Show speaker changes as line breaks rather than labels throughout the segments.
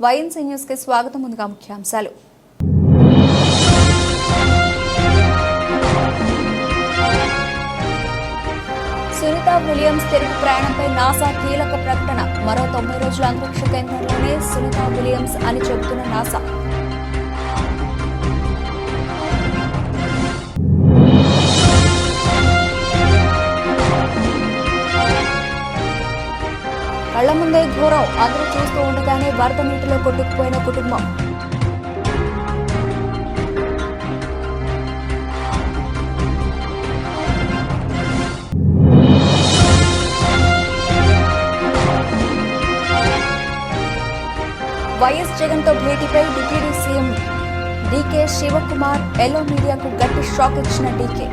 YNC news కి స్వాగతం. ముందుగా ముఖ్యాంశాలు. సునీత విలియమ్స్ తిరుగు ప్రయాణంపై నాసా కీలక ప్రకటన. మరో 90 రోజుల అంతరిక్ష కేంద్రంలోనే సునీత విలియమ్స్ అని చెబుతున్న నాసా. కళ్ల ముందే ఘోరం. అందరూ చూస్తూ ఉండగానే వరద నీటిలో కొట్టుకుపోయిన కుటుంబం. వైఎస్ జగన్ తో భేటీపై deputy CM DK Shivakumar yellow మీడియాకు గట్టి షాక్ ఇచ్చిన డీకే.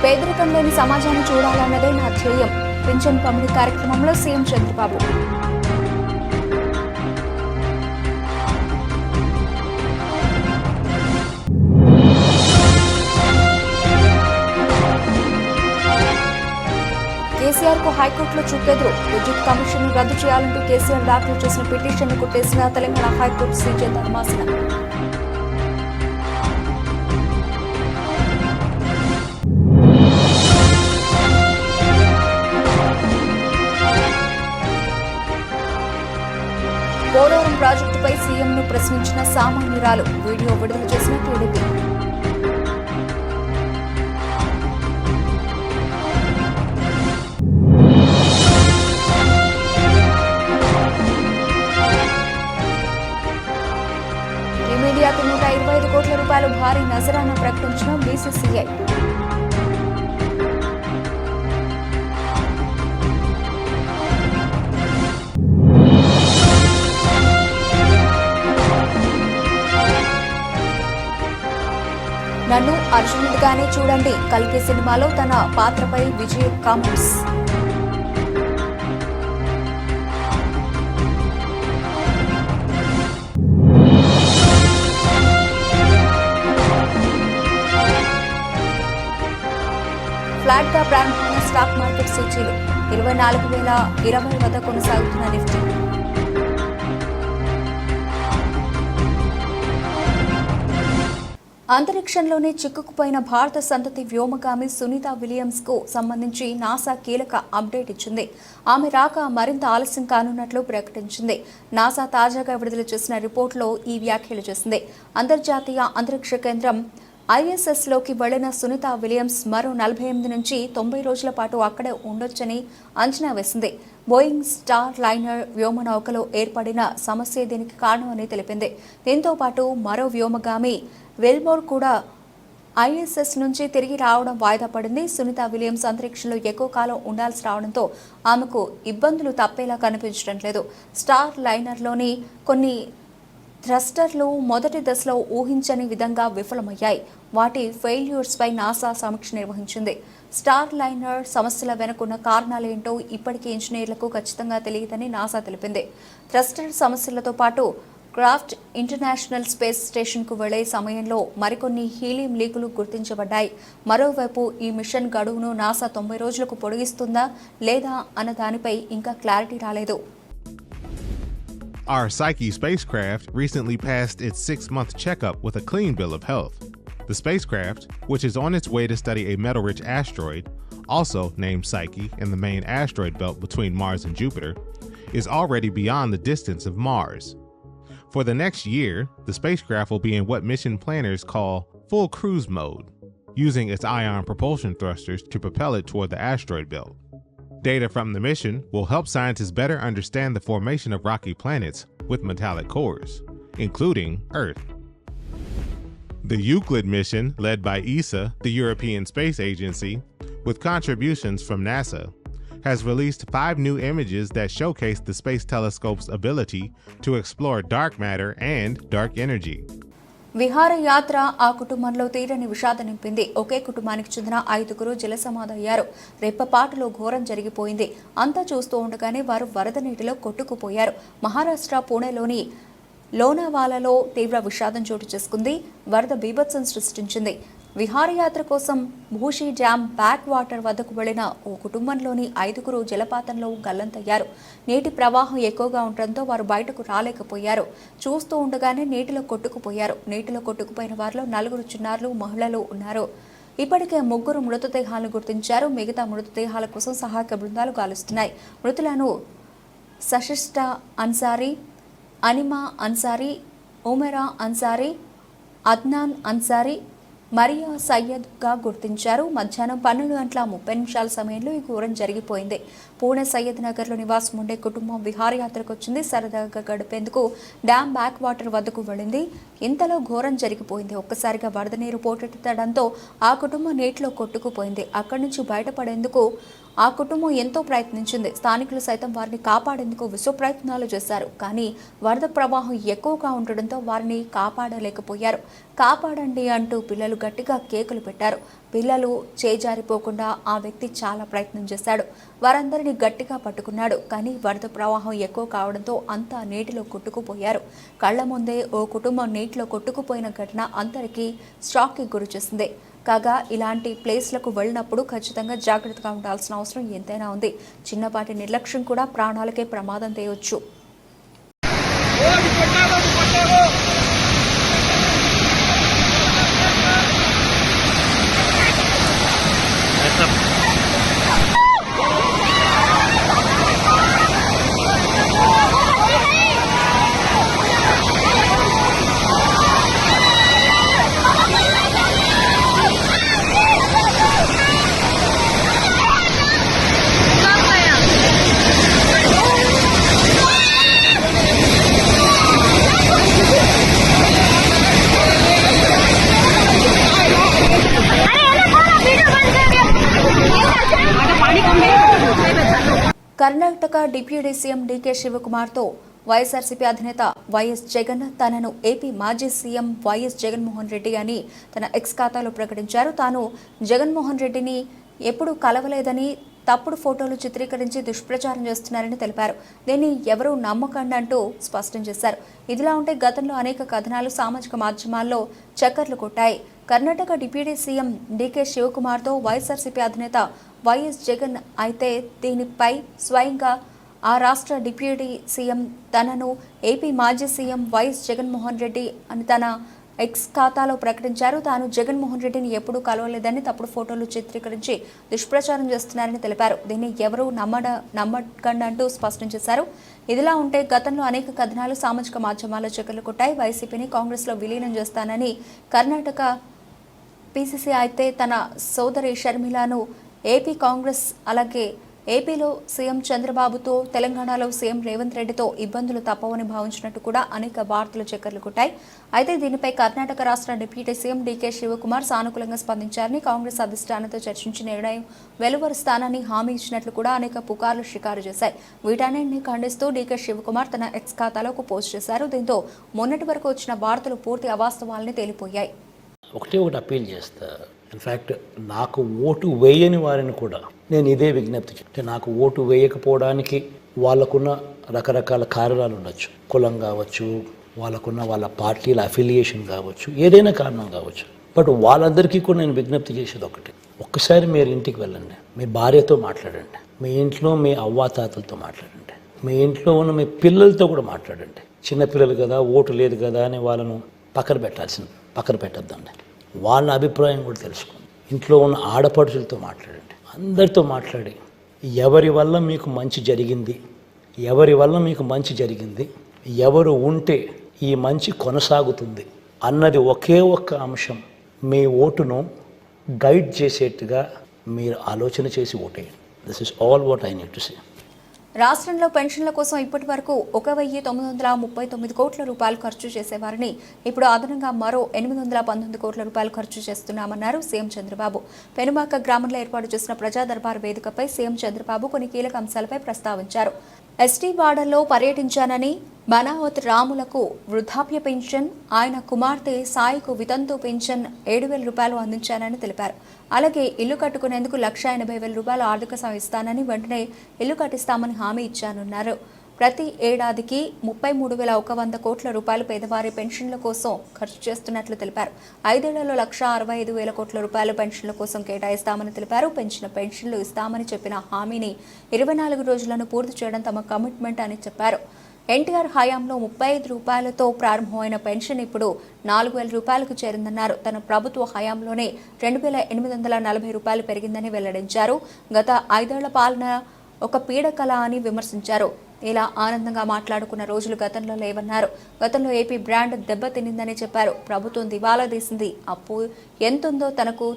పేదరికం లేని సమాజాన్ని చూడాలన్నదే నా ధ్యేయం. పింఛన్ పంపిణీ కార్యక్రమంలో సీఎం చంద్రబాబు. కేసీఆర్ కు హైకోర్టులో చుక్కెదురు. విద్యుత్ కమిషన్ రద్దు చేయాలంటూ కేసీఆర్ దాఖలు చేసిన పిటిషన్ ను కొట్టేసిన తెలంగాణ హైకోర్టు సీజే ధర్మాసన. పోలవరం ప్రాజెక్టుపై సీఎంను ప్రశ్నించిన సామాన్యురాలు. వీడియో విడుదల చేసిన టీడీపీ. మీడియాకు 125 కోట్ల రూపాయలు భారీ నజరానా ప్రకటించిన బీసీసీఐ. నన్ను అర్జునుడిగానే చూడండి. కల్కి సినిమాలో తన పాత్రపై విజయ్ కామెంట్స్. ఫ్లాట్ గా ప్రారంభమైన స్టాక్ మార్కెట్ సూచీలు 24,020 వద్ద కొనసాగుతున్న నిఫ్టీ. అంతరిక్షంలోనే చిక్కుకుపోయిన భారత సంతతి వ్యోమగామి సునీత విలియమ్స్ కు సంబంధించి నాసా కీలక అప్డేట్ ఇచ్చింది. ఆమె రాక మరింత ఆలస్యం కానున్నట్లు ప్రకటించింది. నాసా తాజాగా విడుదల చేసిన రిపోర్టులో ఈ వ్యాఖ్యలు చేసింది. అంతర్జాతీయ అంతరిక్ష కేంద్రం ISS లోకి వెళ్లిన సునీత విలియమ్స్ మరో 48 నుంచి 90 రోజుల పాటు అక్కడే ఉండొచ్చని అంచనా వేసింది. బోయింగ్ స్టార్ లైనర్ వ్యోమనౌకలో ఏర్పడిన సమస్య దీనికి కారణమని తెలిపింది. దీంతో పాటు మరో వ్యోమగామి వెల్మోర్ కూడా ISS నుంచి తిరిగి రావడం వాయిదా పడింది. సునీత విలియమ్స్ అంతరిక్షంలో ఎక్కువ కాలం ఉండాల్సి రావడంతో ఆమెకు ఇబ్బందులు తప్పేలా కనిపించడం లేదు. స్టార్ లైనర్లోని కొన్ని థ్రస్టర్లు మొదటి దశలో ఊహించని విధంగా విఫలమయ్యాయి. వాటి ఫెయిల్యూర్స్పై నాసా సమీక్ష నిర్వహించింది. స్టార్ లైనర్ సమస్యల వెనుకున్న కారణాలేంటో ఇప్పటికీ ఇంజనీర్లకు ఖచ్చితంగా తెలియదని నాసా తెలిపింది. థ్రస్టర్ సమస్యలతో పాటు క్రాఫ్ట్ ఇంటర్నేషనల్ స్పేస్ స్టేషన్కు వెళ్లే సమయంలో మరికొన్ని హీలియం లీకులు గుర్తించబడ్డాయి. మరోవైపు ఈ మిషన్ గడువును నాసా 90 రోజులకు పొడిగిస్తుందా లేదా అన్న దానిపై ఇంకా క్లారిటీ రాలేదు.
Our Psyche spacecraft recently passed its 6-month checkup with a clean bill of health. The spacecraft, which is on its way to study a metal-rich asteroid, also named Psyche in the main asteroid belt between Mars and Jupiter, is already beyond the distance of Mars. For the next year, the spacecraft will be in what mission planners call full cruise mode, using its ion propulsion thrusters to propel it toward the asteroid belt. Data from the mission will help scientists better understand the formation of rocky planets with metallic cores, including Earth. The Euclid mission, led by ESA, the European Space Agency, with contributions from NASA, has released 5 new images that showcase the Space Telescope's ability to explore dark matter and dark energy.
విహారయాత్ర ఆ కుటుంబంలో తీరని విషాదం నింపింది. ఒకే కుటుంబానికి చెందిన 5గురు జలసమాధయ్యారు. రెప్పపాటులో ఘోరం జరిగిపోయింది. అంతా చూస్తూ ఉండగానే వారు వరద నీటిలో కొట్టుకుపోయారు. మహారాష్ట్ర పూణేలోని లోనావాలాలో తీవ్ర విషాదం చోటు చేసుకుంది. వరద బీభత్సం సృష్టించింది. విహారయాత్ర కోసం భూషి డ్యాం బ్యాక్ వాటర్ వద్దకు వెళ్లిన ఓ కుటుంబంలోని 5గురు జలపాతంలో గల్లంతయ్యారు. నీటి ప్రవాహం ఎక్కువగా ఉండడంతో వారు బయటకు రాలేకపోయారు. చూస్తూ ఉండగానే నీటిలో కొట్టుకుపోయారు. నీటిలో కొట్టుకుపోయిన వారిలో 4 చిన్నారులు, మహిళలు ఉన్నారు. ఇప్పటికే 3 మృతదేహాలను గుర్తించారు. మిగతా మృతదేహాల కోసం సహాయక బృందాలు గాలిస్తున్నాయి. మృతులను సశిష్ట అన్సారీ, అనిమా అన్సారీ, ఉమెరా అన్సారీ, అద్నాన్ అన్సారీ, మరియా సయ్యద్గా గుర్తించారు. మధ్యాహ్నం 12:30 సమయంలో ఈ ఘోరం జరిగిపోయింది. పూణె సయ్యద్ నగర్లో నివాసం ఉండే కుటుంబం విహారయాత్రకు వచ్చింది. సరదాగా గడిపేందుకు డ్యాం బ్యాక్ వాటర్ వద్దకు వెళ్ళింది. ఇంతలో ఘోరం జరిగిపోయింది. ఒక్కసారిగా వరద నీరు పోటెత్తడంతో ఆ కుటుంబం నీటిలో కొట్టుకుపోయింది. అక్కడి నుంచి బయటపడేందుకు ఆ కుటుంబం ఎంతో ప్రయత్నించింది. స్థానికులు సైతం వారిని కాపాడేందుకు విశ్వ ప్రయత్నాలు చేశారు. కానీ వరద ప్రవాహం ఎక్కువగా ఉండడంతో వారిని కాపాడలేకపోయారు. కాపాడండి అంటూ పిల్లలు గట్టిగా కేకలు పెట్టారు. పిల్లలు చేజారిపోకుండా ఆ వ్యక్తి చాలా ప్రయత్నం చేశాడు. వారందరినీ గట్టిగా పట్టుకున్నాడు. కానీ వరద ప్రవాహం ఎక్కువ కావడంతో అంతా నీటిలో కొట్టుకుపోయారు. కళ్ల ముందే ఓ కుటుంబం నీటిలో కొట్టుకుపోయిన ఘటన అందరికీ షాక్కి గురి చేసింది. కాగా ఇలాంటి ప్లేస్లకు వెళ్ళినప్పుడు ఖచ్చితంగా జాగ్రత్తగా ఉండాల్సిన అవసరం ఎంతైనా ఉంది. చిన్నపాటి నిర్లక్ష్యం కూడా ప్రాణాలకే ప్రమాదం తేయొచ్చు. కర్ణాటక డిప్యూటీ సీఎం డీకే శివకుమార్తో వైఎస్ఆర్సీపీ అధినేత వైఎస్ జగన్ తనను ఏపీ మాజీ సీఎం వైఎస్ జగన్మోహన్ రెడ్డి అని తన ఎక్స్ ఖాతాలో ప్రకటించారు. తాను జగన్మోహన్ రెడ్డిని ఎప్పుడూ కలవలేదని, తప్పుడు ఫోటోలు చిత్రీకరించి దుష్ప్రచారం చేస్తున్నారని తెలిపారు. దీన్ని ఎవరూ నమ్మకండి అంటూ స్పష్టం చేశారు. ఇదిలా ఉంటే గతంలో అనేక కథనాలు సామాజిక మాధ్యమాల్లో చక్కర్లు కొట్టాయి. కర్ణాటక డిప్యూటీ సీఎం డీకే శివకుమార్తో వైఎస్ఆర్సీపీ అధినేత వైఎస్ జగన్ అయితే దీనిపై స్వయంగా ఆ రాష్ట్ర డిప్యూటీ సీఎం తనను ఏపీ మాజీ సీఎం వైఎస్ జగన్మోహన్ రెడ్డి అని తన ఎక్స్ ఖాతాలో ప్రకటించారు. తాను జగన్మోహన్ రెడ్డిని ఎప్పుడూ కలవలేదని, తప్పుడు ఫోటోలు చిత్రీకరించి దుష్ప్రచారం చేస్తున్నారని తెలిపారు. దీన్ని ఎవరూ నమ్మకండి అంటూ స్పష్టం చేశారు. ఇదిలా ఉంటే గతంలో అనేక కథనాలు సామాజిక మాధ్యమాల్లో చక్కర్లు కొట్టాయి. వైసీపీని కాంగ్రెస్లో విలీనం చేస్తానని కర్ణాటక పీసీసీ అయితే తన సోదరి షర్మిలను ఏపీ కాంగ్రెస్, అలాగే ఏపీలో సీఎం చంద్రబాబుతో, తెలంగాణలో సీఎం రేవంత్ రెడ్డితో ఇబ్బందులు తప్పవని భావించినట్టు కూడా అనేక వార్తలు చక్కర్లు కొట్టాయి. అయితే దీనిపై కర్ణాటక రాష్ట్ర డిప్యూటీ సీఎం డీకే శివకుమార్ సానుకూలంగా స్పందించారని, కాంగ్రెస్ అధిష్టానంతో చర్చించి నిర్ణయం వెలువరుస్తానని హామీ ఇచ్చినట్లు కూడా అనేక పుకార్లు షికారు చేశాయి. వీటన్నింటినీ ఖండిస్తూ డీకే శివకుమార్ తన ఎక్స్ ఖాతాలో ఒక పోస్ట్ చేశారు. దీంతో మొన్నటి వరకు వచ్చిన వార్తలు పూర్తి అవాస్తవాలని తేలిపోయాయి.
ఒకటి అప్పీల్ చేస్తా. ఇన్ఫ్యాక్ట్ నాకు ఓటు వేయని వారిని కూడా నేను ఇదే విజ్ఞప్తి చేస్తే, నాకు ఓటు వేయకపోవడానికి వాళ్ళకున్న రకరకాల కారణాలు ఉండొచ్చు. కులం కావచ్చు, వాళ్ళ పార్టీల అఫిలియేషన్ కావచ్చు, ఏదైనా కారణం కావచ్చు. బట్ వాళ్ళందరికీ కూడా నేను విజ్ఞప్తి చేసేది ఒకటి, ఒక్కసారి మీరు ఇంటికి వెళ్ళండి, మీ భార్యతో మాట్లాడండి, మీ ఇంట్లో మీ అవ్వాతాతలతో మాట్లాడండి, మీ ఇంట్లో ఉన్న మీ పిల్లలతో కూడా మాట్లాడండి. చిన్నపిల్లలు కదా, ఓటు లేదు కదా అని వాళ్ళను పక్కన పెట్టద్దండి. వాళ్ళ అభిప్రాయం కూడా తెలుసుకోండి. ఇంట్లో ఉన్న ఆడపడుచులతో మాట్లాడండి, అందరితో మాట్లాడి ఎవరి వల్ల మీకు మంచి జరిగింది, ఎవరు ఉంటే ఈ మంచి కొనసాగుతుంది అన్నది ఒకే ఒక్క అంశం మీ ఓటును గైడ్ చేసేట్టుగా మీరు ఆలోచన చేసి ఓటేయండి. This is all what I need to say.
రాష్ట్రంలో పెన్షన్ల కోసం ఇప్పటి వరకు 1,939 కోట్ల రూపాయలు ఖర్చు చేసేవారిని ఇప్పుడు అదనంగా మరో 819 కోట్ల రూపాయలు ఖర్చు చేస్తున్నామన్నారు సీఎం చంద్రబాబు. పెనుమాక గ్రామంలో ఏర్పాటు చేసిన ప్రజా దర్బార్ వేదికపై సీఎం చంద్రబాబు కొన్ని కీలక అంశాలపై ప్రస్తావించారు. ఎస్టీ వార్డుల్లో పర్యటించానని, బనావత్ రాములకు వృద్ధాప్య పెన్షన్, ఆయన కుమార్తె సాయికు వితంతు పెన్షన్ 7,000 రూపాయలు అందించానని తెలిపారు. అలాగే ఇల్లు కట్టుకునేందుకు 1,80,000 రూపాయలు ఆర్థిక సాయం ఇస్తానని, వెంటనే ఇల్లు కట్టిస్తామని హామీ ఇచ్చానన్నారు. ప్రతి ఏడాదికి 33,100 కోట్ల రూపాయలు పేదవారి పెన్షన్ల కోసం ఖర్చు చేస్తున్నట్లు తెలిపారు. 5 ఏళ్లలో 1,65,000 కోట్ల రూపాయలు పెన్షన్ల కోసం కేటాయిస్తామని తెలిపారు. పెంచిన పెన్షన్లు ఇస్తామని చెప్పిన హామీని 24 రోజులను పూర్తి చేయడం తమ కమిట్మెంట్ అని చెప్పారు. ఎన్టీఆర్ హయాంలో 35 రూపాయలతో ప్రారంభమైన పెన్షన్ ఇప్పుడు 4,000 రూపాయలకు చేరిందన్నారు. తన ప్రభుత్వ హయాంలోనే 2,840 రూపాయలు పెరిగిందని వెల్లడించారు. గత 5 ఏళ్ల పాలన ఒక పీడకల అని విమర్శించారు. ఇలా ఆనందంగా మాట్లాడుకున్న రోజులు గతంలో లేవన్నారు. గతంలో ఏపీ బ్రాండ్ దెబ్బతినిందని చెప్పారు. ప్రభుత్వం దివాలా తీసింది. అప్పు ఎంతుందో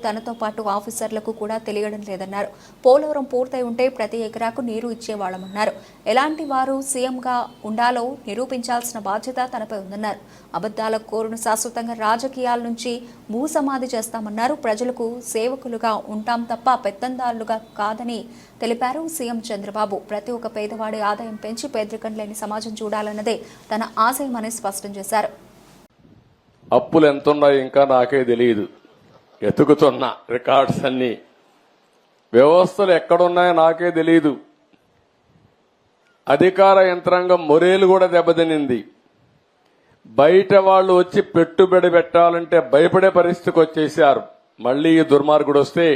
తనతో పాటు ఆఫీసర్లకు కూడా తెలియడం లేదన్నారు. పోలవరం పూర్తయి ఉంటే ప్రతి ఎకరాకు నీరు ఇచ్చేవాళ్లమన్నారు. ఎలాంటి వారు సీఎంగా ఉండాలో నిరూపించాల్సిన బాధ్యత తనపై ఉందన్నారు. అబద్దాల కోరును శాశ్వతంగా రాజకీయాల నుంచి భూసమాధి చేస్తామన్నారు. ప్రజలకు సేవకులుగా ఉంటాం తప్ప పెత్తందారులుగా కాదని తెలిపారు సీఎం చంద్రబాబు. ప్రతి ఒక్క పేదవాడి ఆదాయం పెంచి పేదరికం లేని సమాజం చూడాలన్నదే తన ఆశయమని స్పష్టం చేశారు.
అప్పులు ఎంతున్నాయో ఇంకా నాకే తెలియదు. ఎతుకుతున్న రికార్డ్స్ అన్ని వ్యవస్థలు ఎక్కడున్నాయో నాకే తెలియదు. అధికార యంత్రాంగం మొరేలు కూడా దెబ్బతినింది. బయట వాళ్ళు వచ్చి పెట్టుబడి పెట్టాలంటే భయపడే పరిస్థితికి వచ్చేశారు. మళ్లీ ఈ దుర్మార్గుడు వస్తే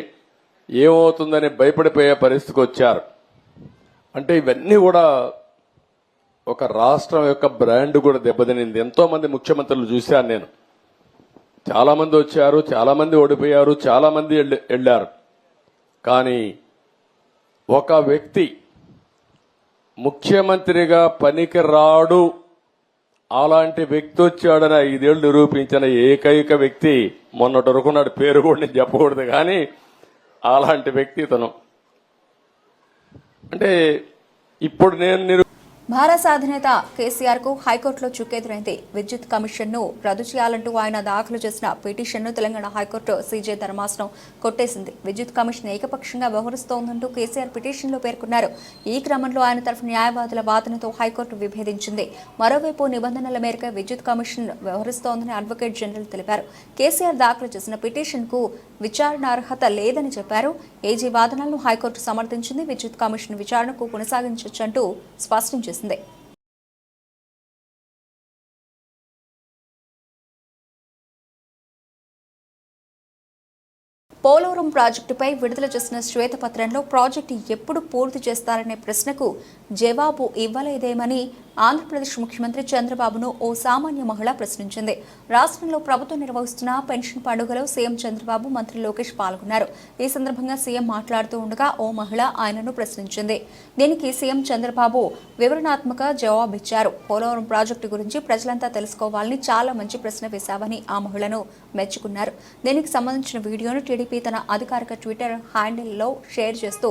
ఏమవుతుందని భయపడిపోయే పరిస్థితికి వచ్చారు. అంటే ఇవన్నీ కూడా ఒక రాష్ట్రం యొక్క బ్రాండ్ కూడా దెబ్బతినింది. ఎంతో మంది ముఖ్యమంత్రులు చూశాను నేను. చాలా మంది వచ్చారు, చాలా మంది ఓడిపోయారు, చాలా మంది వెళ్లారు. కానీ ఒక వ్యక్తి ముఖ్యమంత్రిగా పనికి రాడు, అలాంటి వ్యక్తి వచ్చాడని 5 ఏళ్లు నిరూపించిన ఏకైక వ్యక్తి మొన్నటి వరకు నాడు పేరు కూడా నేను చెప్పకూడదు, కానీ అలాంటి వ్యక్తి తను. అంటే ఇప్పుడు నేను
భారత అధినేత కేసీఆర్ కు హైకోర్టులో చుక్కెదురైంది. విద్యుత్ కమిషన్ ను రద్దు చేయాలంటూ ఆయన దాఖలు చేసిన పిటిషన్ ను తెలంగాణ హైకోర్టు సీజే ధర్మాసనం కొట్టేసింది. విద్యుత్ కమిషన్ ఏకపక్షంగా వ్యవహరిస్తోందంటూ కేసీఆర్ పిటిషన్ లో పేర్కొన్నారు. ఈ క్రమంలో ఆయన తరఫు న్యాయవాదుల వాదనతో హైకోర్టు విభేదించింది. మరోవైపు నిబంధనల మేరకు విద్యుత్ కమిషన్ వ్యవహరిస్తోందని అడ్వకేట్ జనరల్ తెలిపారు. కేసీఆర్ దాఖలు చేసిన పిటిషన్ కు విచారణార్హత లేదని చెప్పారు. ఏజీ వాదనలను హైకోర్టు సమర్థించింది. విద్యుత్ కమిషన్ విచారణకు కొనసాగించొచ్చంటూ స్పష్టం చేసింది. పోలవరం ప్రాజెక్టుపై విడుదల చేసిన శ్వేతపత్రంలో ప్రాజెక్టు ఎప్పుడు పూర్తి చేస్తారనే ప్రశ్నకు జవాబు ఇవ్వలేదేమని ఆంధ్రప్రదేశ్ ముఖ్యమంత్రి చంద్రబాబును ఓ సామాన్య మహిళ ప్రశ్నించింది. రాష్ట్రంలో ప్రభుత్వం నిర్వహిస్తున్న పెన్షన్ పండుగలో సీఎం చంద్రబాబు, మంత్రి లోకేష్ పాల్గొన్నారు. ఈ సందర్భంగా సీఎం మాట్లాడుతూ ఉండగా ఓ మహిళ ఆయనను ప్రశ్నించింది. దీనికి సీఎం చంద్రబాబు వివరణాత్మక జవాబిచ్చారు. పోలవరం ప్రాజెక్టు గురించి ప్రజలంతా తెలుసుకోవాలని చాలా మంచి ప్రశ్న వేశావని ఆ మహిళను మెచ్చుకున్నారు. దీనికి సంబంధించిన వీడియోను టీడీపీ తన అధికారిక ట్విట్టర్ హ్యాండిల్లో షేర్ చేస్తూ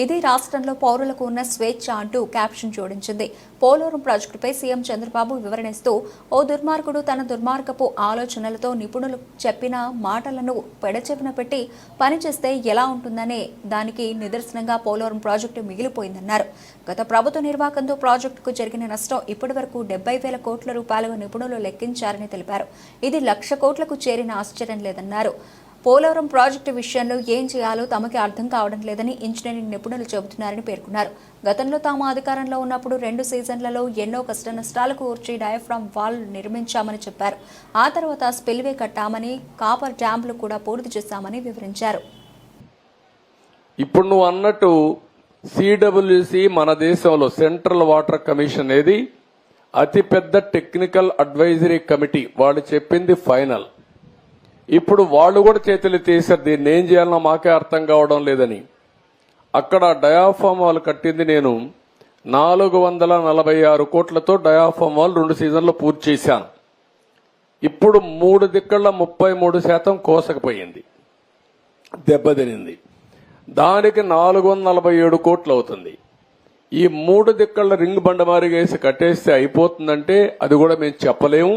ఇది రాష్ట్రంలో పౌరులకు ఉన్న స్వేచ్ఛ అంటూ క్యాప్షన్ జోడించింది. పోలవరం ప్రాజెక్టుపై సీఎం చంద్రబాబు వివరణిస్తూ ఓ దుర్మార్గుడు తన దుర్మార్గపు ఆలోచనలతో నిపుణులు చెప్పిన మాటలను పెడచెవిన పెట్టి పనిచేస్తే ఎలా ఉంటుందనే దానికి నిదర్శనంగా పోలవరం ప్రాజెక్టు మిగిలిపోయిందన్నారు. గత ప్రభుత్వ నిర్వాహకంతో ప్రాజెక్టుకు జరిగిన నష్టం ఇప్పటి వరకు 70,000 కోట్ల రూపాయలుగా నిపుణులు లెక్కించారని తెలిపారు. ఇది 1,00,000 కోట్లకు చేరిన ఆశ్చర్యం లేదన్నారు. పోలవరం ప్రాజెక్టు విషయంలో ఏం చేయాలో తమకి అర్థం కావడం లేదని ఇంజనీరింగ్ నిపుణులు చెబుతున్నారని పేర్కొన్నారు. గతంలో తాము అధికారంలో ఉన్నప్పుడు 2 సీజన్లలో ఎన్నో కష్ట నష్టాలకు ఊర్చి డయాఫ్రామ్ వాల్ నిర్మించామని చెప్పారు. ఆ తర్వాత స్పిల్వే కట్టామని, కాపర్ డ్యాంలు కూడా పూర్తి చేశామని వివరించారు.
ఇప్పుడు నువ్వు అన్నట్టు సిడబ్ల్యూసి మన దేశంలో సెంట్రల్ వాటర్ కమిషన్ అనేది అతిపెద్ద టెక్నికల్ అడ్వైజరీ కమిటీ. వాళ్ళు చెప్పింది ఫైనల్. ఇప్పుడు వాళ్ళు కూడా చేతులు తీశారు. దీన్ని ఏం చేయాలన్నా మాకే అర్థం కావడం లేదని. అక్కడ డయాఫామ్ వాల్ కట్టింది నేను 446 కోట్లతో డయాఫామ్ వాల్ 2 సీజన్లు పూర్తి చేశాను. ఇప్పుడు 3 దిక్కళ్ళ 33% కోసకపోయింది, దెబ్బతినింది. దానికి 447 కోట్లు అవుతుంది. ఈ 3 దిక్కళ్ళ రింగ్ బండమారిగేసి కట్టేస్తే అయిపోతుందంటే అది కూడా మేము చెప్పలేము.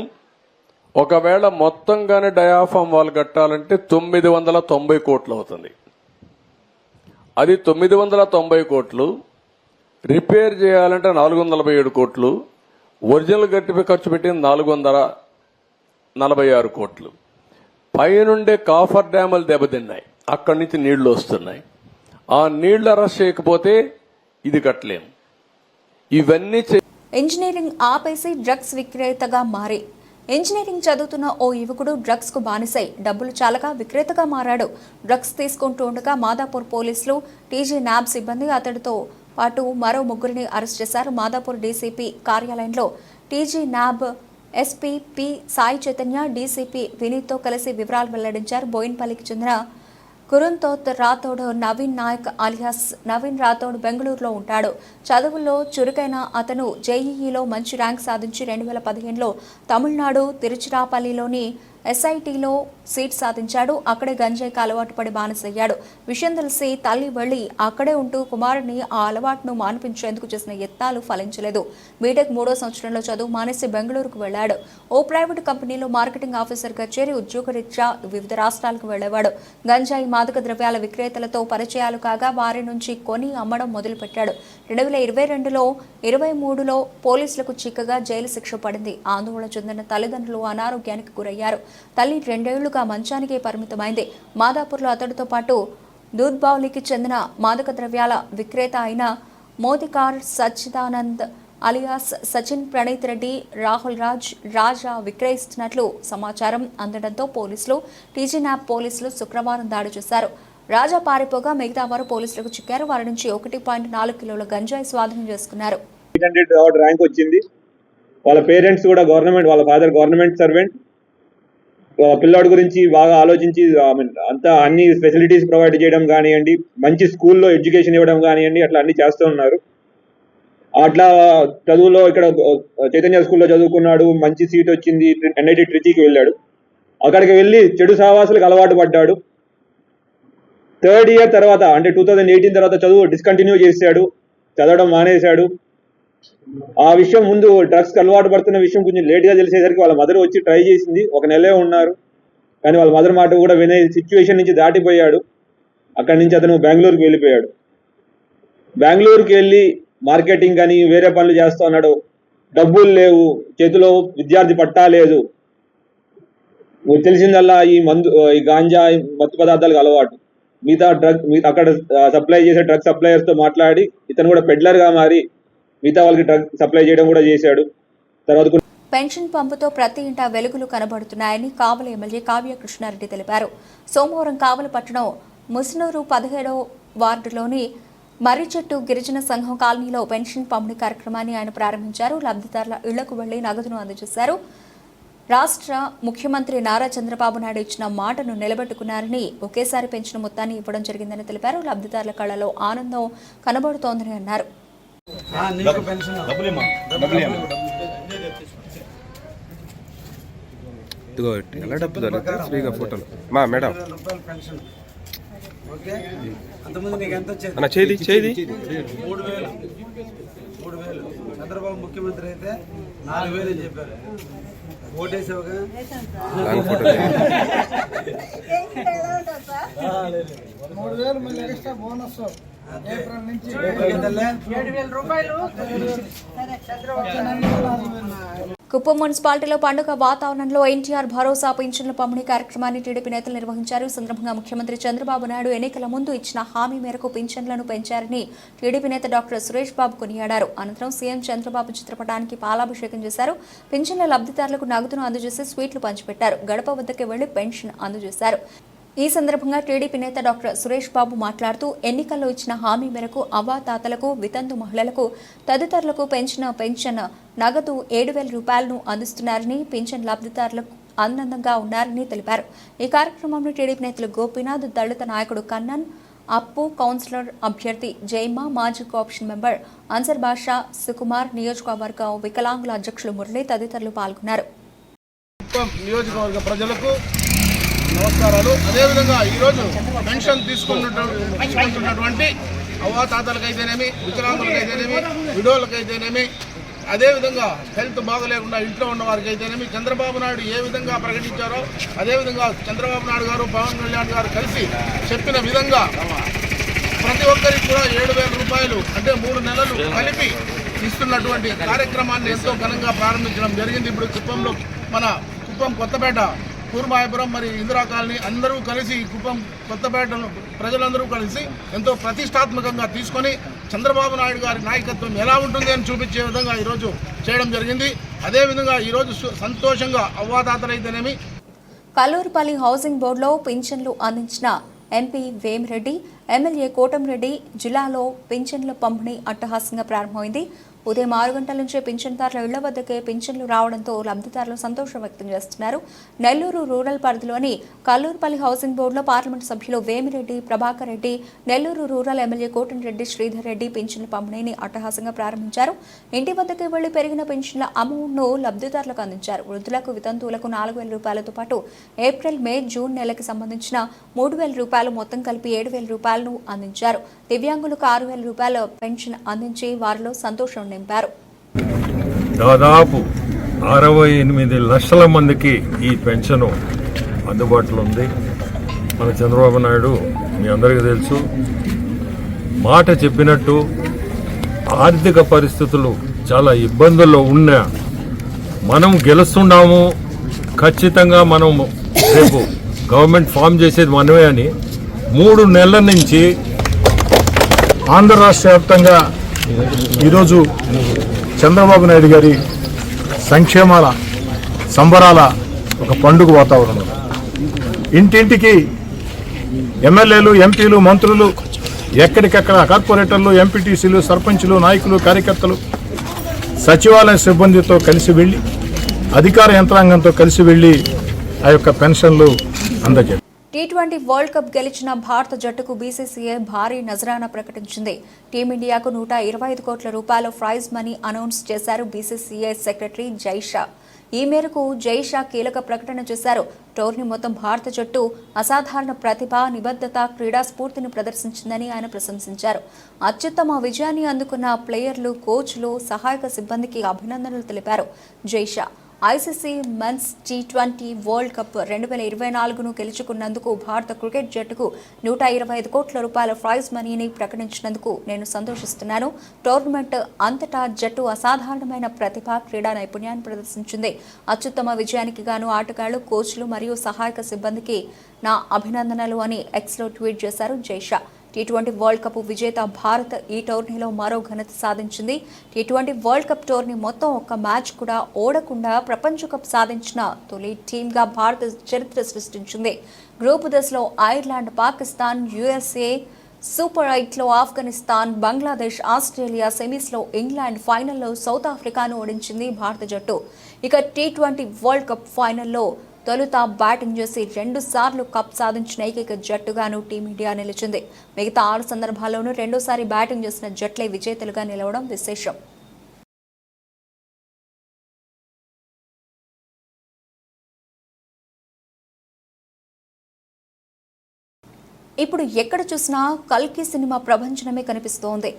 ఒకవేళ మొత్తంగానే డయాఫామ్ వాల్ కట్టాలంటే 990 కోట్లు అవుతుంది. అది 990 కోట్లు. రిపేర్ చేయాలంటే 447 కోట్లు. ఒరిజినల్ గట్టిపై ఖర్చు పెట్టింది 446 కోట్లు. పైనుండే కాఫర్ డ్యాములు దెబ్బతిన్నాయి. అక్కడి నుంచి నీళ్లు వస్తున్నాయి. ఆ నీళ్లు అరెస్ట్ చేయకపోతే ఇది కట్టలేము. ఇవన్నీ
ఇంజనీరింగ్ ఆపేసి డ్రగ్స్ విక్రేతగా మారి ఇంజనీరింగ్ చదువుతున్న ఓ యువకుడు డ్రగ్స్ కు బానిసై డబ్బులు చాలక విక్రేతగా మారాడు. డ్రగ్స్ తీసుకుంటూ ఉండగా మాదాపూర్ పోలీసులు టీజీ న్యాబ్ సిబ్బంది అతడితో పాటు మరో ముగ్గురిని అరెస్ట్ చేశారు. మాదాపూర్ డీసీపీ కార్యాలయంలో TG NAB SP P Sai Chaitanya, DCP వినీత్తో కలిసి వివరాలు వెల్లడించారు. బోయిన్పల్లికి చెందిన కురుంతోత్ రాథోడ్ నవీన్ నాయక్ అలియాస్ నవీన్ రాథోడ్ బెంగళూరులో ఉంటాడు. చదువుల్లో చురుకైన అతను జేఈఈలో మంచి ర్యాంక్ సాధించి 2015లో తమిళనాడు తిరుచిరాపల్లిలోని ఎస్ఐటీలో సీట్ సాధించాడు. అక్కడే గంజాయికి అలవాటు పడి బానిసయ్యాడు. విషయం తెలిసి తల్లి వెళ్లి అక్కడే ఉంటూ కుమారుడిని ఆ అలవాటును మాన్పించేందుకు చేసిన యత్నాలు ఫలించలేదు. బీటెక్ 3వ సంవత్సరంలో చదువు మానేసి బెంగళూరుకు వెళ్లాడు. ఓ ప్రైవేటు కంపెనీలో మార్కెటింగ్ ఆఫీసర్గా చేరి ఉద్యోగరీత్యా వివిధ రాష్ట్రాలకు వెళ్లేవాడు. గంజాయి, మాదక ద్రవ్యాల విక్రేతలతో పరిచయాలు కాగా వారి నుంచి కొని అమ్మడం మొదలుపెట్టాడు. 2022లో 23లో పోలీసులకు చిక్కగా జైలు శిక్ష పడింది. ఆందోళన చెందిన తల్లిదండ్రులు అనారోగ్యానికి గురయ్యారు. తల్లి 2 ఏళ్లుగా మంచానికే పరిమితమైంది. మాదాపూర్లో అతడితో పాటు దూద్బావ్లీకి చెందిన మాదక ద్రవ్యాల విక్రేత అయిన మోదికార్ సచ్చిదానంద్ అలియాస్ సచిన్ ప్రణీత్ రెడ్డి, రాహుల్ రాజా విక్రయిస్తున్నట్లు సమాచారం అందడంతో పోలీసులు టీజీ న్యాబ్ పోలీసులు శుక్రవారం దాడి చేశారు. రాజా పారిపోగా మిగతా వారు పోలీసులకు చిక్కారు. వారి నుంచి 1.4 కిలోల గంజాయి స్వాధీనం చేసుకున్నారు.
800 ర్యాంక్ వచ్చింది. వాళ్ళ పేరెంట్స్ కూడా గవర్నమెంట్, వాళ్ళ ఫాదర్ గవర్నమెంట్ సర్వెంట్. పిల్లాడి గురించి బాగా ఆలోచించి అంతా అన్ని ఫెసిలిటీస్ ప్రొవైడ్ చేయడం కానివ్వండి, మంచి స్కూల్లో ఎడ్యుకేషన్ ఇవ్వడం కానివ్వండి, అట్లా అన్ని చేస్తూ ఉన్నారు. అట్లా చదువులో ఇక్కడ చైతన్య స్కూల్లో చదువుకున్నాడు. మంచి సీట్ వచ్చింది. NIT ట్రిచీకి వెళ్ళాడు. అక్కడికి వెళ్ళి చెడు సావాసులకు అలవాటు పడ్డాడు. 3rd ఇయర్ తర్వాత అంటే 2018 తర్వాత చదువు డిస్కంటిన్యూ చేశాడు. చదవడం మానేశాడు. ఆ విషయం ముందు డ్రగ్స్కి అలవాటు పడుతున్న విషయం కొంచెం లేట్గా తెలిసేసరికి వాళ్ళ మదర్ వచ్చి ట్రై చేసింది. 1 నెలే ఉన్నారు. కానీ వాళ్ళ మదర్ మాట కూడా వినే సిచ్యువేషన్ నుంచి దాటిపోయాడు. అక్కడి నుంచి అతను బెంగళూరుకి వెళ్ళిపోయాడు. బెంగళూరుకి వెళ్ళి మార్కెటింగ్ అని వేరే పనులు చేస్తూ ఉన్నాడు. డబ్బులు లేవు, చేతిలో విద్యార్థి పట్టా లేదు. తెలిసిందల్లా ఈ గాంజా, మత్తు పదార్థాలకు అలవాటు. మిగతా అక్కడ సప్లై చేసే డ్రగ్ సప్లయర్స్తో మాట్లాడి ఇతను కూడా పెడ్లర్గా మారి మిగతా వాళ్ళకి డ్రగ్ సప్లై చేయడం కూడా చేశాడు. తర్వాత
పెన్షన్ పంపుతో ప్రతి ఇంటా వెలుగులు కనబడుతున్నాయని కావలి ఎమ్మెల్యే కావ్య కృష్ణారెడ్డి తెలిపారు. సోమవారం కావలి పట్టణం ముస్నూరు 17వ వార్డులోని మర్రిచెట్టు గిరిజన సంఘం కాలనీలో పెన్షన్ పంపిణీ కార్యక్రమాన్ని ఆయన ప్రారంభించారు. లబ్ధిదారుల ఇళ్లకు వెళ్లి నగదును అందజేశారు. రాష్ట్ర ముఖ్యమంత్రి నారా చంద్రబాబు నాయుడు ఇచ్చిన మాటను నిలబెట్టుకున్నారని, ఒకేసారి పెన్షన్ మొత్తాన్ని ఇవ్వడం జరిగిందని తెలిపారు. లబ్ధిదారుల కళలో ఆనందం కనబడుతోందని అన్నారు.
ఎలా డబ్బు దొరుకుతుంది ఫ్రీగా ఫోటోలు మా మేడం అన్న చేది
3,000 చంద్రబాబు ముఖ్యమంత్రి అయితే 4,000 అని చెప్పారు. ఓటేసావుగా
ఫోటో
3,000 మళ్ళీ ఎక్స్ట్రా బోనస్ ఏప్రిల్ నుంచి 7,000 రూపాయలు.
కుప్పం మున్సిపాలిటీలో పండుగ వాతావరణంలో ఎన్టీఆర్ భరోసా పింఛన్ల పంపిణీ కార్యక్రమాన్ని టీడీపీ నేతలు నిర్వహించారు. ఈ సందర్భంగా ముఖ్యమంత్రి చంద్రబాబు నాయుడు ఎన్నికల ముందు ఇచ్చిన హామీ మేరకు పింఛన్లను పెంచారని టీడీపీ నేత డాక్టర్ సురేష్ బాబు కొనియాడారు. అనంతరం సీఎం చంద్రబాబు చిత్రపటానికి పాలాభిషేకం చేశారు. పింఛన్ల లబ్ధిదారులకు నగదును అందజేసి స్వీట్లు పంచిపెట్టారు. గడప వద్దకు వెళ్లి పెన్షన్ అందజేశారు. ఈ సందర్భంగా టీడీపీ నేత డాక్టర్ సురేష్ బాబు మాట్లాడుతూ ఎన్నికల్లో ఇచ్చిన హామీ మేరకు అవ్వాతాతలకు, వితంతు మహిళలకు, తదితరులకు పెంచిన పెన్షన్ నగదు 7,000 రూపాయలను అందిస్తున్నారని, పింఛన్ లబ్ధిదారులకు ఆనందంగా ఉన్నారని తెలిపారు. ఈ కార్యక్రమంలో టీడీపీ నేతలు గోపీనాథ్, దళిత నాయకుడు కన్నన్, అప్పు, కౌన్సిలర్ అభ్యర్థి జైమా, మాజీ కోఆప్షన్ మెంబర్ అన్సర్ బాషా, సుకుమార్, నియోజకవర్గ వికలాంగుల అధ్యక్షులు మురళి తదితరులు పాల్గొన్నారు.
నియోజకవర్గ ప్రజలకు నమస్కారాలు. అదేవిధంగా ఈరోజు పెన్షన్ తీసుకుంటున్నటువంటి అవ్వాతాతలకైతేనేమి, వికలాంగులకైతేనేమి, విడోలకైతేనేమి, అదేవిధంగా హెల్త్ బాగలేకుండా ఇంట్లో ఉన్న వారికి అయితేనేమి చంద్రబాబు నాయుడు ఏ విధంగా ప్రకటించారో అదేవిధంగా చంద్రబాబు నాయుడు గారు, పవన్ కళ్యాణ్ గారు కలిసి చెప్పిన విధంగా ప్రతి ఒక్కరికి కూడా 7,000 రూపాయలు అంటే 3 నెలలు కలిపి ఇస్తున్నటువంటి కార్యక్రమాన్ని ఎంతో ఘనంగా ప్రారంభించడం జరిగింది. ఇప్పుడు కుప్పంలో మన కుప్పం కొత్తపేట కూర్మాయపురం మరి ఇందిరా కాలనీ అందరూ కలిసి కుప్పం కొత్తపేట ప్రజలందరూ కలిసి ఎంతో ప్రతిష్టాత్మకంగా తీసుకొని చంద్రబాబు నాయుడు గారి నాయకత్వం ఎలా ఉంటుంది అని చూపించే విధంగా ఈరోజు చేయడం జరిగింది. అదేవిధంగా ఈరోజు సంతోషంగా అవ్వాతాతలైతేనేమి
కల్లూరుపల్లి హౌసింగ్ బోర్డులో పింఛన్లు అందించిన ఎంపీ వేమిరెడ్డి, ఎమ్మెల్యే కోటంరెడ్డి జిల్లాలో పింఛన్ల పంపిణీ అట్టహాసంగా ప్రారంభమైంది. ఉదయం 6 గంటల నుంచే పింఛన్దారుల ఇళ్ల వద్దకే పింఛన్లు రావడంతో లబ్ధిదారులు సంతోషం వ్యక్తం చేస్తున్నారు. నెల్లూరు రూరల్ పరిధిలోని కల్లూరుపల్లి హౌసింగ్ బోర్డులో పార్లమెంటు సభ్యులు వేమిరెడ్డి ప్రభాకర్ రెడ్డి, నెల్లూరు రూరల్ ఎమ్మెల్యే కోటంరెడ్డి శ్రీధర్ రెడ్డి పింఛన్ల పంపిణీని అట్టహాసంగా ప్రారంభించారు. ఇంటి వద్దకే వెళ్లి పెరిగిన పింఛన్ల అమౌంట్ను లబ్ధిదారులకు అందించారు. వృద్ధులకు, వితంతువులకు 4,000 రూపాయలతో పాటు ఏప్రిల్, మే, జూన్ నెలకి సంబంధించిన 3,000 రూపాయలు మొత్తం కలిపి 7,000 రూపాయలను అందించారు. దివ్యాంగులకు 6,000 రూపాయల పెన్షన్ అందించి వారిలో సంతోషం నింపారు.
దాదాపు 68 లక్షల మందికి ఈ పెన్షన్ అందుబాటులో ఉంది. మన చంద్రబాబు నాయుడు మీ అందరికీ తెలుసు, మాట చెప్పినట్టు ఆర్థిక పరిస్థితులు చాలా ఇబ్బందుల్లో ఉన్నా మనం గెలుస్తున్నాము, ఖచ్చితంగా మనం రేపు గవర్నమెంట్ ఫామ్ చేసేది మనమే అని 3 నెలల నుంచి
ఆంధ్ర రాష్ట్ర వ్యాప్తంగా ఈరోజు చంద్రబాబు నాయుడు గారి సంక్షేమాల సంబరాల ఒక పండుగ వాతావరణం. ఇంటింటికి ఎమ్మెల్యేలు, ఎంపీలు, మంత్రులు, ఎక్కడికెక్కడ కార్పొరేటర్లు, ఎంపీటీసీలు, సర్పంచులు, నాయకులు, కార్యకర్తలు సచివాలయ సిబ్బందితో కలిసి వెళ్ళి, అధికార యంత్రాంగంతో కలిసి వెళ్ళి ఆ యొక్క పెన్షన్లు అందజేస్తారు.
T20 వరల్డ్ కప్ గెలిచిన భారత జట్టుకు బీసీసీఐ భారీ నజరానా ప్రకటించింది. టీమిండియాకు 125 కోట్ల రూపాయల ప్రైజ్ మనీ అనౌన్స్ చేశారు బీసీసీఐ సెక్రటరీ జైషా. ఈ మేరకు జైషా కీలక ప్రకటన చేశారు. టోర్నీ మొత్తం భారత జట్టు అసాధారణ ప్రతిభ, నిబద్ధత, క్రీడా స్ఫూర్తిని ప్రదర్శించిందని ఆయన ప్రశంసించారు. అత్యుత్తమ విజయాన్ని అందుకున్న ప్లేయర్లు, కోచ్లు, సహాయక సిబ్బందికి అభినందనలు తెలిపారు Jay Shah. ICC men's T20 world cup 2024ను గెలుచుకున్నందుకు భారత క్రికెట్ జట్టుకు 125 కోట్ల రూపాయల ప్రైజ్ మనీని ప్రకటించినందుకు నేను సంతోషిస్తున్నాను. టోర్నమెంట్ అంతటా జట్టు అసాధారణమైన ప్రతిభ, క్రీడా నైపుణ్యాన్ని ప్రదర్శించింది. అత్యుత్తమ విజయానికి గాను ఆటగాళ్లు, కోచ్లు మరియు సహాయక సిబ్బందికి నా అభినందనలు అని ఎక్స్లో ట్వీట్ చేశారు జైషా. T20 వరల్డ్ కప్ విజేత భారత్ ఈ టోర్నీలో మరో ఘనత సాధించింది. T20 వరల్డ్ కప్ టోర్నీ మొత్తం ఒక్క మ్యాచ్ కూడా ఓడకుండా ప్రపంచ కప్ సాధించిన తొలి టీమ్గా భారత్ చరిత్ర సృష్టించింది. గ్రూప్ దశలో ఐర్లాండ్, పాకిస్తాన్, USA, సూపర్ 8లో ఆఫ్ఘనిస్తాన్, బంగ్లాదేశ్, ఆస్ట్రేలియా, సెమీస్లో ఇంగ్లాండ్, ఫైనల్లో సౌత్ ఆఫ్రికాను ఓడించింది భారత జట్టు. ఇక T20 వరల్డ్ కప్ ఫైనల్లో తొలుత బ్యాటింగ్ చేసి 2 సార్లు కప్ సాధించిన ఏకైక జట్టుగాను టీమిండియా నిలిచింది. మిగతా 6 సందర్భాల్లోనూ 2సారి బ్యాటింగ్ చేసిన జట్లే విజేతలుగా నిలవడం విశేషం. ఇప్పుడు ఎక్కడ చూసినా కల్కి సినిమా ప్రభంజనమే కనిపిస్తోంది.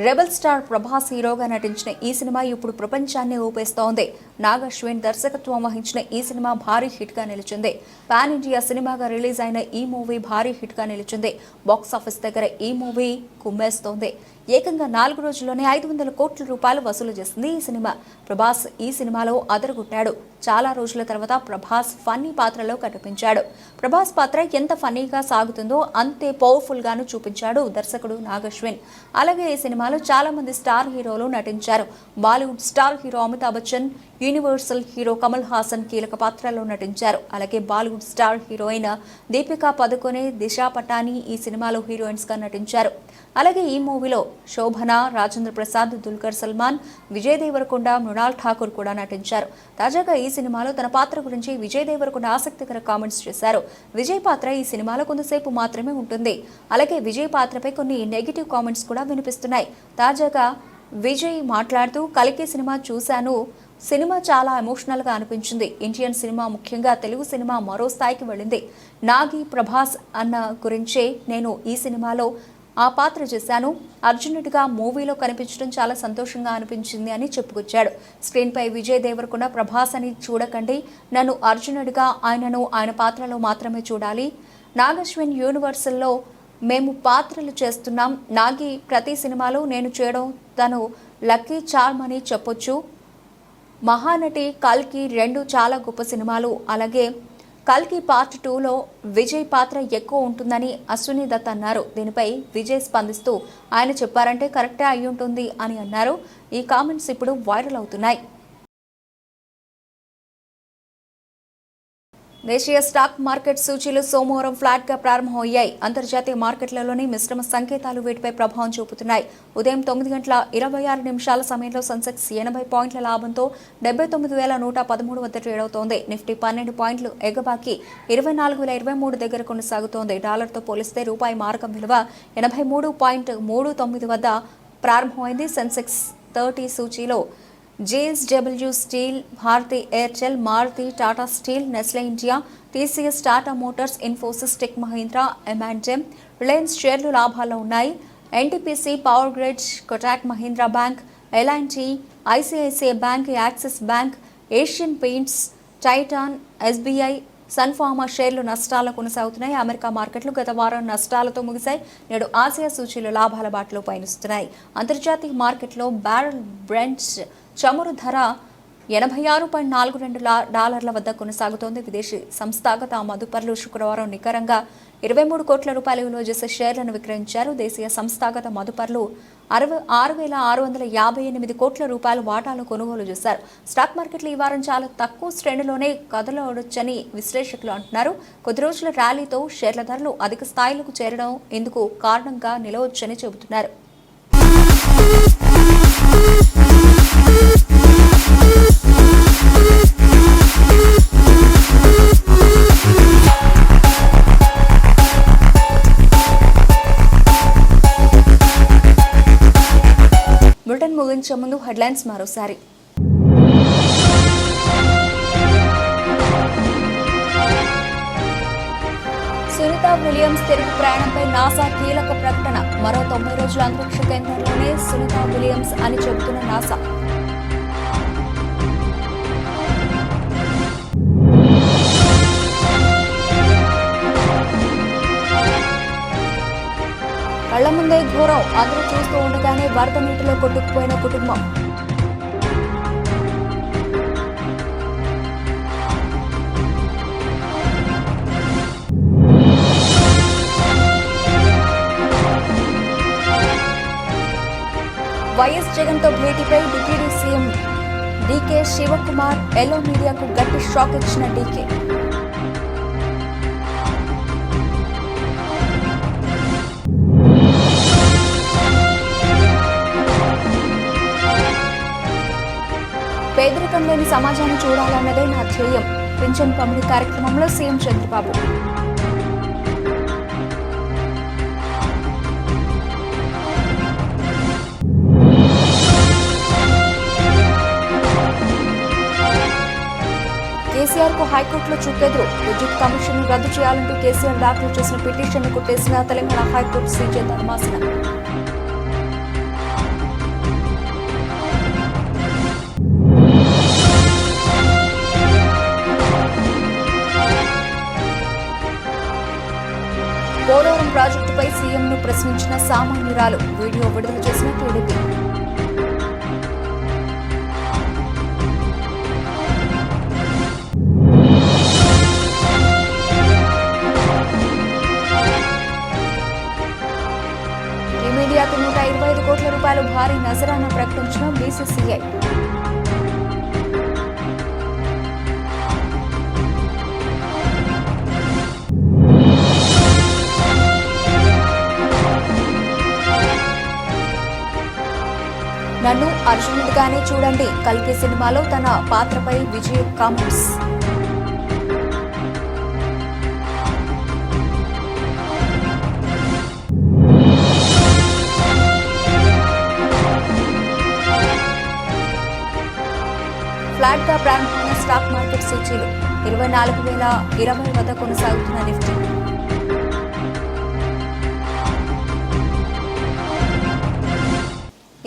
రెబల్ స్టార్ ప్రభాస్ హీరోగా నటించిన ఈ సినిమా ఇప్పుడు ప్రపంచాన్ని ఊపేస్తోంది. నాగ్ అశ్విన్ దర్శకత్వం వహించిన ఈ సినిమా భారీ హిట్గా నిలిచింది. పాన్ ఇండియా సినిమాగా రిలీజ్ అయిన ఈ మూవీ భారీ హిట్గా నిలిచింది. బాక్సాఫీస్ దగ్గర ఈ మూవీ కుమ్మేస్తోంది. ఏకంగా 4 రోజుల్లోనే 500 కోట్ల రూపాయలు వసూలు చేసింది ఈ సినిమా. ప్రభాస్ ఈ సినిమాలో అదరగొట్టాడు. చాలా రోజుల తర్వాత ప్రభాస్ ఫన్నీ పాత్రలో కనిపించాడు. ప్రభాస్ పాత్ర ఎంత ఫన్నీగా సాగుతుందో అంతే పవర్ఫుల్ గాను చూపించాడు దర్శకుడు నాగ్ అశ్విన్. అలాగే ఈ సినిమాలో చాలా మంది స్టార్ హీరోలు నటించారు. Bollywood star hero Amitabh Bachchan, universal hero Kamal Haasan కీలక పాత్రల్లో నటించారు. అలాగే బాలీవుడ్ స్టార్ హీరోయిన్ దీపికా పదుకొనే, దిశా పటానీ ఈ సినిమాలో హీరోయిన్స్ గా నటించారు. అలాగే ఈ మూవీలో శోభన, రాజేంద్ర ప్రసాద్, దుల్కర్ సల్మాన్, విజయ్ దేవరకొండ, మృణాల్ ఠాకూర్ కూడా నటించారు. తాజాగా ఈ సినిమాలో తన పాత్ర గురించి విజయ్ దేవరకొండ ఆసక్తికర కామెంట్స్ చేశారు. విజయ్ పాత్ర ఈ సినిమాలో కొంతసేపు మాత్రమే ఉంటుంది. అలాగే విజయ్ పాత్రపై కొన్ని నెగిటివ్ కామెంట్స్ కూడా వినిపిస్తున్నాయి. తాజాగా విజయ్ మాట్లాడుతూ కల్కి సినిమా చూశాను, సినిమా చాలా ఎమోషనల్గా అనిపించింది. ఇండియన్ సినిమా, ముఖ్యంగా తెలుగు సినిమా మరో స్థాయికి వెళ్ళింది. నాగి, ప్రభాస్ అన్న గురించే నేను ఈ సినిమాలో ఆ పాత్ర చేశాను. అర్జునుడిగా మూవీలో కనిపించడం చాలా సంతోషంగా అనిపించింది అని చెప్పుకొచ్చాడు. స్క్రీన్పై విజయ్ దేవరకొండ ప్రభాస్ అని చూడకండి, నన్ను అర్జునుడిగా, ఆయనను ఆయన పాత్రలో మాత్రమే చూడాలి. నాగశ్విన్ యూనివర్సల్లో మేము పాత్రలు చేస్తున్నాం. నాగి ప్రతి సినిమాలో నేను చేయడం తను లక్కీ చార్మ్ అని చెప్పొచ్చు. మహానటి, కల్కి 2 చాలా గొప్ప సినిమాలు. అలాగే కల్కి పార్ట్ 2లో విజయ్ పాత్ర ఎక్కువ ఉంటుందని అశ్విని దత్ అన్నారు. దీనిపై విజయ్ స్పందిస్తూ ఆయన చెప్పారంటే కరెక్టే అయి ఉంటుంది అని అన్నారు. ఈ కామెంట్స్ ఇప్పుడు వైరల్ అవుతున్నాయి. దేశీయ స్టాక్ మార్కెట్ సూచీలు సోమవారం ఫ్లాట్గా ప్రారంభమయ్యాయి. అంతర్జాతీయ మార్కెట్లలోని మిశ్రమ సంకేతాలు వీటిపై ప్రభావం చూపుతున్నాయి. ఉదయం 9:26 సమయంలో సెన్సెక్స్ 80 పాయింట్ల లాభంతో 79,113 వద్ద ట్రేడ్ అవుతోంది. నిఫ్టీ 12 పాయింట్లు ఎగబాకి 24,023 దగ్గర కొనసాగుతోంది. డాలర్తో పోలిస్తే రూపాయి మారకం విలువ 83.39 వద్ద ప్రారంభమైంది. సెన్సెక్స్ 30 సూచీలో JSW Steel, Bharti Airtel, Maruti, Tata Steel, Nestle India, TCS, Tata Motors, Infosys, Tech Mahindra, M&M, Reliance షేర్లు లాభాల్లో ఉన్నాయి. NTPC, Power Grid, Kotak Mahindra bank, L&T, ICICI bank, Axis bank, Asian Paints, Titan, SBI, Sun Pharma షేర్లు నష్టాల్లో కొనసాగుతున్నాయి. అమెరికా మార్కెట్లు గత వారం నష్టాలతో ముగిశాయి. నేడు ఆసియా సూచీలు లాభాల బాటలో పయనిస్తున్నాయి. అంతర్జాతీయ మార్కెట్లో బ్యారెల్ బ్రెంట్ చమురు ధర $86.42 వద్ద కొనసాగుతోంది. విదేశీ సంస్థాగత మదుపర్లు శుక్రవారం నికరంగా 23 కోట్ల రూపాయల విలువ చేసే షేర్లను విక్రయించారు. దేశీయ సంస్థాగత మదుపర్లు 6,658 కోట్ల రూపాయల వాటాలు కొనుగోలు చేశారు. స్టాక్ మార్కెట్లు ఈ వారం చాలా తక్కువ శ్రేణిలోనే కదలవచ్చని విశ్లేషకులు అంటున్నారు. కొద్ది రోజుల ర్యాలీతో షేర్ల ధరలు అధిక స్థాయిలకు చేరడం ఇందుకు కారణంగా నిలవచ్చని చెబుతున్నారు. బులెటిన్ ముగించే ముందు హెడ్లైన్స్ మరోసారి. సునీతా విలియమ్స్ తిరుగు ప్రయాణంపై నాసా కీలక ప్రకటన. మరో 90 రోజుల అంతరిక్ష కేంద్రంలోనే సునీతా విలియమ్స్ అని చెబుతున్న నాసా. కళ్ల ముందే ఘోరం, అందరూ చూస్తూ ఉండగానే వరద నీటిలో కొట్టుకుపోయిన కుటుంబం. వైఎస్ జగన్ తో భేటీపై deputy CM DK Shivakumar yellow మీడియాకు గట్టి షాక్ ఇచ్చిన డీకే. పేదరికం లేని సమాజాన్ని చూడాలన్నదే నా ధ్యేయం. పింఛన్ పంపిణీ కార్యక్రమంలో సీఎం చంద్రబాబు. కేసీఆర్ కు హైకోర్టులో చుక్కెదురు. విద్యుత్ కమిషన్ రద్దు చేయాలంటూ కేసీఆర్ దాఖలు చేసిన పిటిషన్ను కొట్టేసిన తెలంగాణ హైకోర్టు సీజే ధర్మాసనం. పోలవరం ప్రాజెక్టుపై సీఎంను ప్రశ్నించిన సామాన్యురాలు. వీడియో విడుదల చేసిన టీడీపీ. ఈ మీడియాకు 125 కోట్ల రూపాయలు భారీ నజరానా ప్రకటించిన బీసీసీఐ. నన్ను అర్జునుడిగానే చూడండి, కల్కి సినిమాలో తన పాత్రపై విజయ్ కామెంట్స్. ఫ్లాట్ గా ప్రారంభమైన స్టాక్ మార్కెట్ సూచీలు 24,020 వద్ద కొనసాగుతున్న నిఫ్టీ.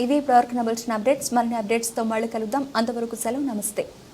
ఇవి ప్రవర్తన బులెటిన్ అప్డేట్స్. మరిన్ని అప్డేట్స్తో మళ్ళీ కలుద్దాం. అంతవరకు సెలవు, నమస్తే.